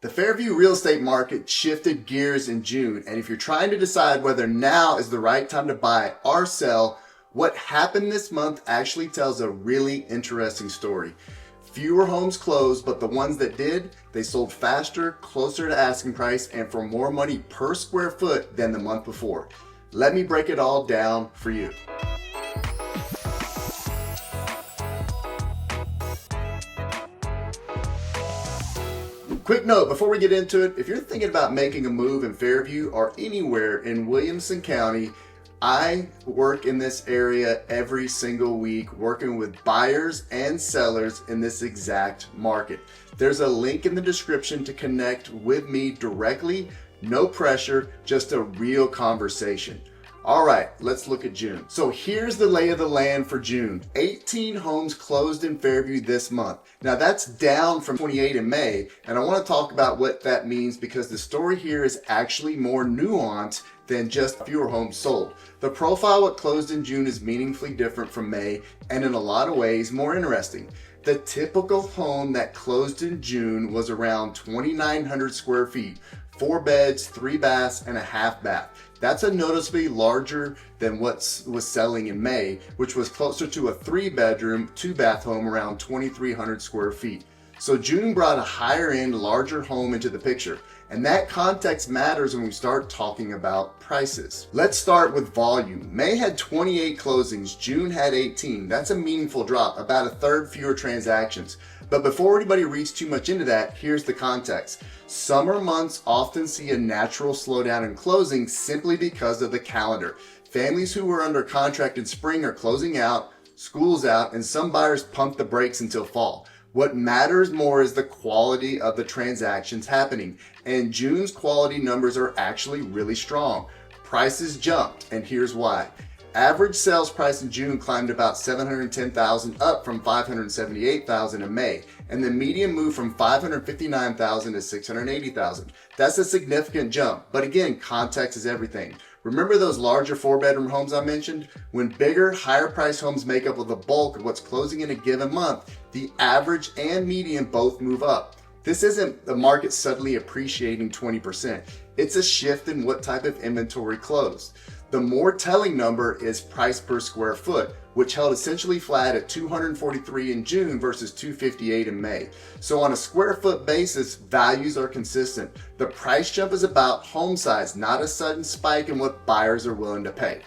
The Fairview real estate market shifted gears in June, and if you're trying to decide whether now is the right time to buy or sell, what happened this month actually tells a really interesting story. Fewer homes closed, but the ones that did, they sold faster, closer to asking price, and for more money per square foot than the month before. Let me break it all down for you. Quick note before we get into it, if you're thinking about making a move in Fairview or anywhere in Williamson County, I work in this area every single week working with buyers and sellers in this exact market. There's a link in the description to connect with me directly, no pressure, just a real conversation. All right, let's look at June. So here's the lay of the land for June. 18 homes closed in Fairview this month. Now that's down from 28 in May, and I want to talk about what that means because the story here is actually more nuanced than just fewer homes sold. The profile what closed in June is meaningfully different from May, and in a lot of ways more interesting. The typical home that closed in June was around 2,900 square feet, 4 beds, 3 baths, and a half bath. That's a noticeably larger than what was selling in May, which was closer to a 3-bedroom, 2-bath home around 2,300 square feet. So June brought a higher end, larger home into the picture. And that context matters when we start talking about prices. Let's start with volume. May had 28 closings, June had 18. That's a meaningful drop, about a third fewer transactions. But before anybody reads too much into that, here's the context. Summer months often see a natural slowdown in closings simply because of the calendar. Families who were under contract in spring are closing out, school's out, and some buyers pump the brakes until fall. What matters more is the quality of the transactions happening, and June's quality numbers are actually really strong. Prices jumped, and here's why. Average sales price in June climbed about $710,000, up from $578,000 in May, and the median moved from $559,000 to $680,000. That's a significant jump, but again, context is everything. Remember those larger 4-bedroom homes I mentioned? When bigger, higher priced homes make up the bulk of what's closing in a given month, the average and median both move up. This isn't the market suddenly appreciating 20%. It's a shift in what type of inventory closed. The more telling number is price per square foot, which held essentially flat at $243 in June versus $258 in May. So on a square foot basis, values are consistent. The price jump is about home size, not a sudden spike in what buyers are willing to pay.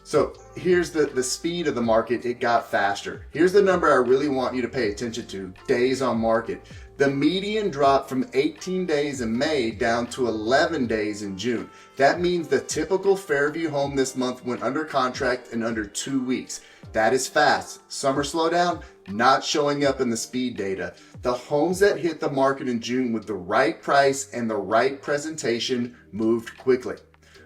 So here's the speed of the market, it got faster. Here's the number I really want you to pay attention to, days on market. The median dropped from 18 days in May down to 11 days in June. That means the typical Fairview home this month went under contract in under 2 weeks. That is fast. Summer slowdown, not showing up in the speed data. The homes that hit the market in June with the right price and the right presentation moved quickly.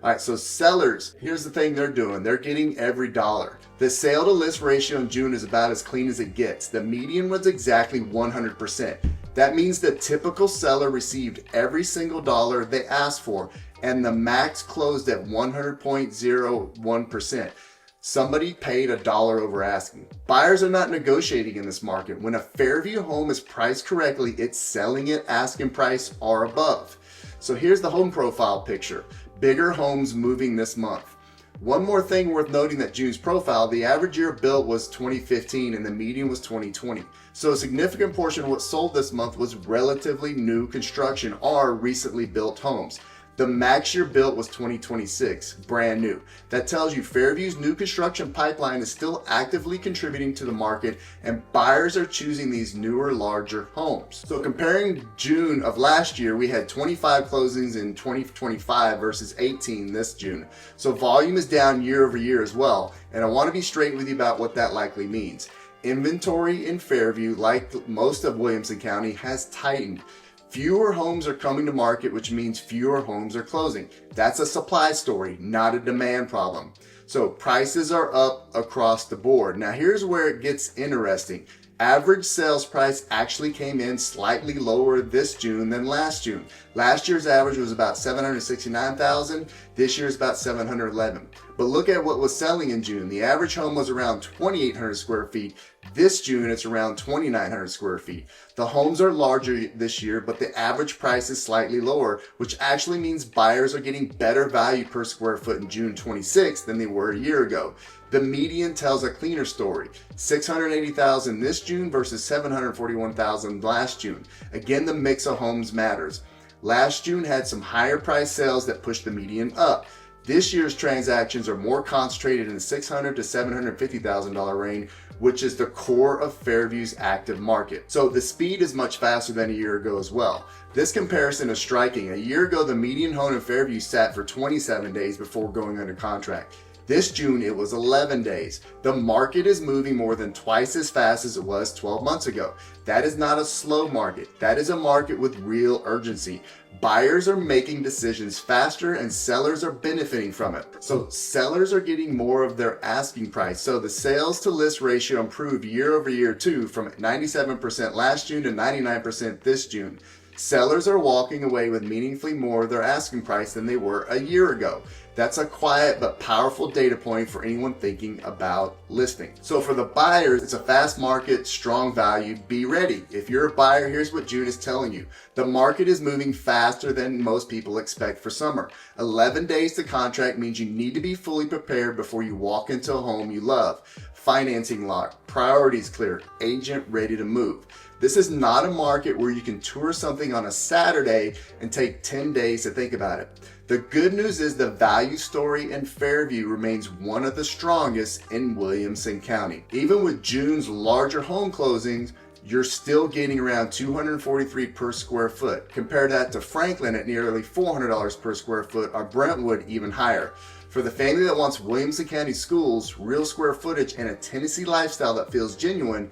All right, so sellers, here's the thing they're doing. They're getting every dollar. The sale to list ratio in June is about as clean as it gets. The median was exactly 100%. That means the typical seller received every single dollar they asked for, and the max closed at 100.01%. Somebody paid $1 over asking. Buyers are not negotiating in this market. When a Fairview home is priced correctly, it's selling at asking price or above. So here's the home profile picture. Bigger homes moving this month. One more thing worth noting that June's profile, the average year built was 2015 and the median was 2020. So a significant portion of what sold this month was relatively new construction or recently built homes. The max year built was 2026, brand new. That tells you Fairview's new construction pipeline is still actively contributing to the market and buyers are choosing these newer, larger homes. So comparing June of last year, we had 25 closings in 2025 versus 18 this June. So volume is down year over year as well. And I want to be straight with you about what that likely means. Inventory in Fairview, like most of Williamson County, has tightened. Fewer homes are coming to market, which means fewer homes are closing. That's a supply story, not a demand problem. So prices are up across the board. Now here's where it gets interesting. Average sales price actually came in slightly lower this June than last June. Last year's average was about $769,000. This year's about $711,000. But look at what was selling in June. The average home was around 2,800 square feet. This June, it's around 2,900 square feet. The homes are larger this year, but the average price is slightly lower, which actually means buyers are getting better value per square foot in June 26th than they were a year ago. The median tells a cleaner story. $680,000 this June versus $741,000 last June. Again, the mix of homes matters. Last June had some higher price sales that pushed the median up. This year's transactions are more concentrated in the $600,000 to $750,000 range, which is the core of Fairview's active market. So the speed is much faster than a year ago as well. This comparison is striking. A year ago, the median home in Fairview sat for 27 days before going under contract. This June, it was 11 days. The market is moving more than twice as fast as it was 12 months ago. That is not a slow market. That is a market with real urgency. Buyers are making decisions faster and sellers are benefiting from it. So sellers are getting more of their asking price. So the sales to list ratio improved year over year too, from 97% last June to 99% this June. Sellers are walking away with meaningfully more of their asking price than they were a year ago. That's a quiet but powerful data point for anyone thinking about listing. So for the buyers, it's a fast market, strong value, be ready. If you're a buyer, here's what June is telling you. The market is moving faster than most people expect for summer. 11 days to contract means you need to be fully prepared before you walk into a home you love. Financing locked, priorities clear, agent ready to move. This is not a market where you can tour something on a Saturday and take 10 days to think about it. The good news is the value story in Fairview remains one of the strongest in Williamson County. Even with June's larger home closings, you're still getting around $243 per square foot. Compare that to Franklin at nearly $400 per square foot, or Brentwood even higher. For the family that wants Williamson County schools, real square footage, and a Tennessee lifestyle that feels genuine,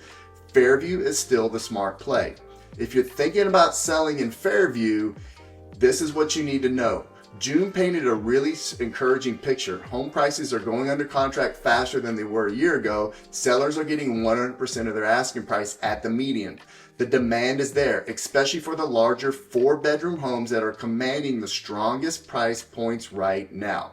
Fairview is still the smart play. If you're thinking about selling in Fairview, this is what you need to know. June painted a really encouraging picture. Home prices are going under contract faster than they were a year ago. Sellers are getting 100% of their asking price at the median. The demand is there, especially for the larger 4-bedroom homes that are commanding the strongest price points right now.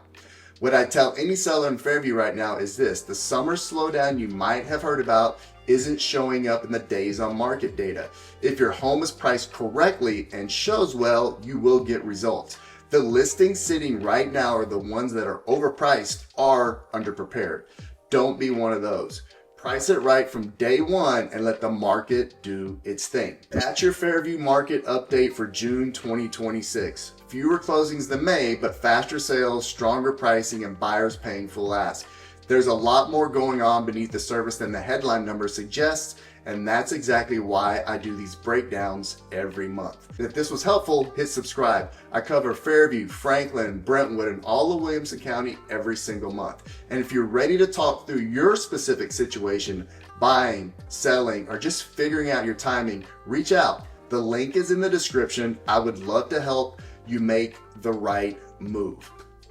What I tell any seller in Fairview right now is this: the summer slowdown you might have heard about isn't showing up in the days on market data. If your home is priced correctly and shows well, you will get results. The listings sitting right now are the ones that are overpriced or underprepared. Don't be one of those. Price it right from day one and let the market do its thing. That's your Fairview market update for June 2026. Fewer closings than May, but faster sales, stronger pricing, and buyers paying full ask. There's a lot more going on beneath the surface than the headline number suggests, and that's exactly why I do these breakdowns every month. If this was helpful, hit subscribe. I cover Fairview, Franklin, Brentwood, and all of Williamson County every single month. And if you're ready to talk through your specific situation, buying, selling, or just figuring out your timing, reach out. The link is in the description. I would love to help you make the right move.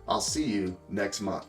I'll see you next month.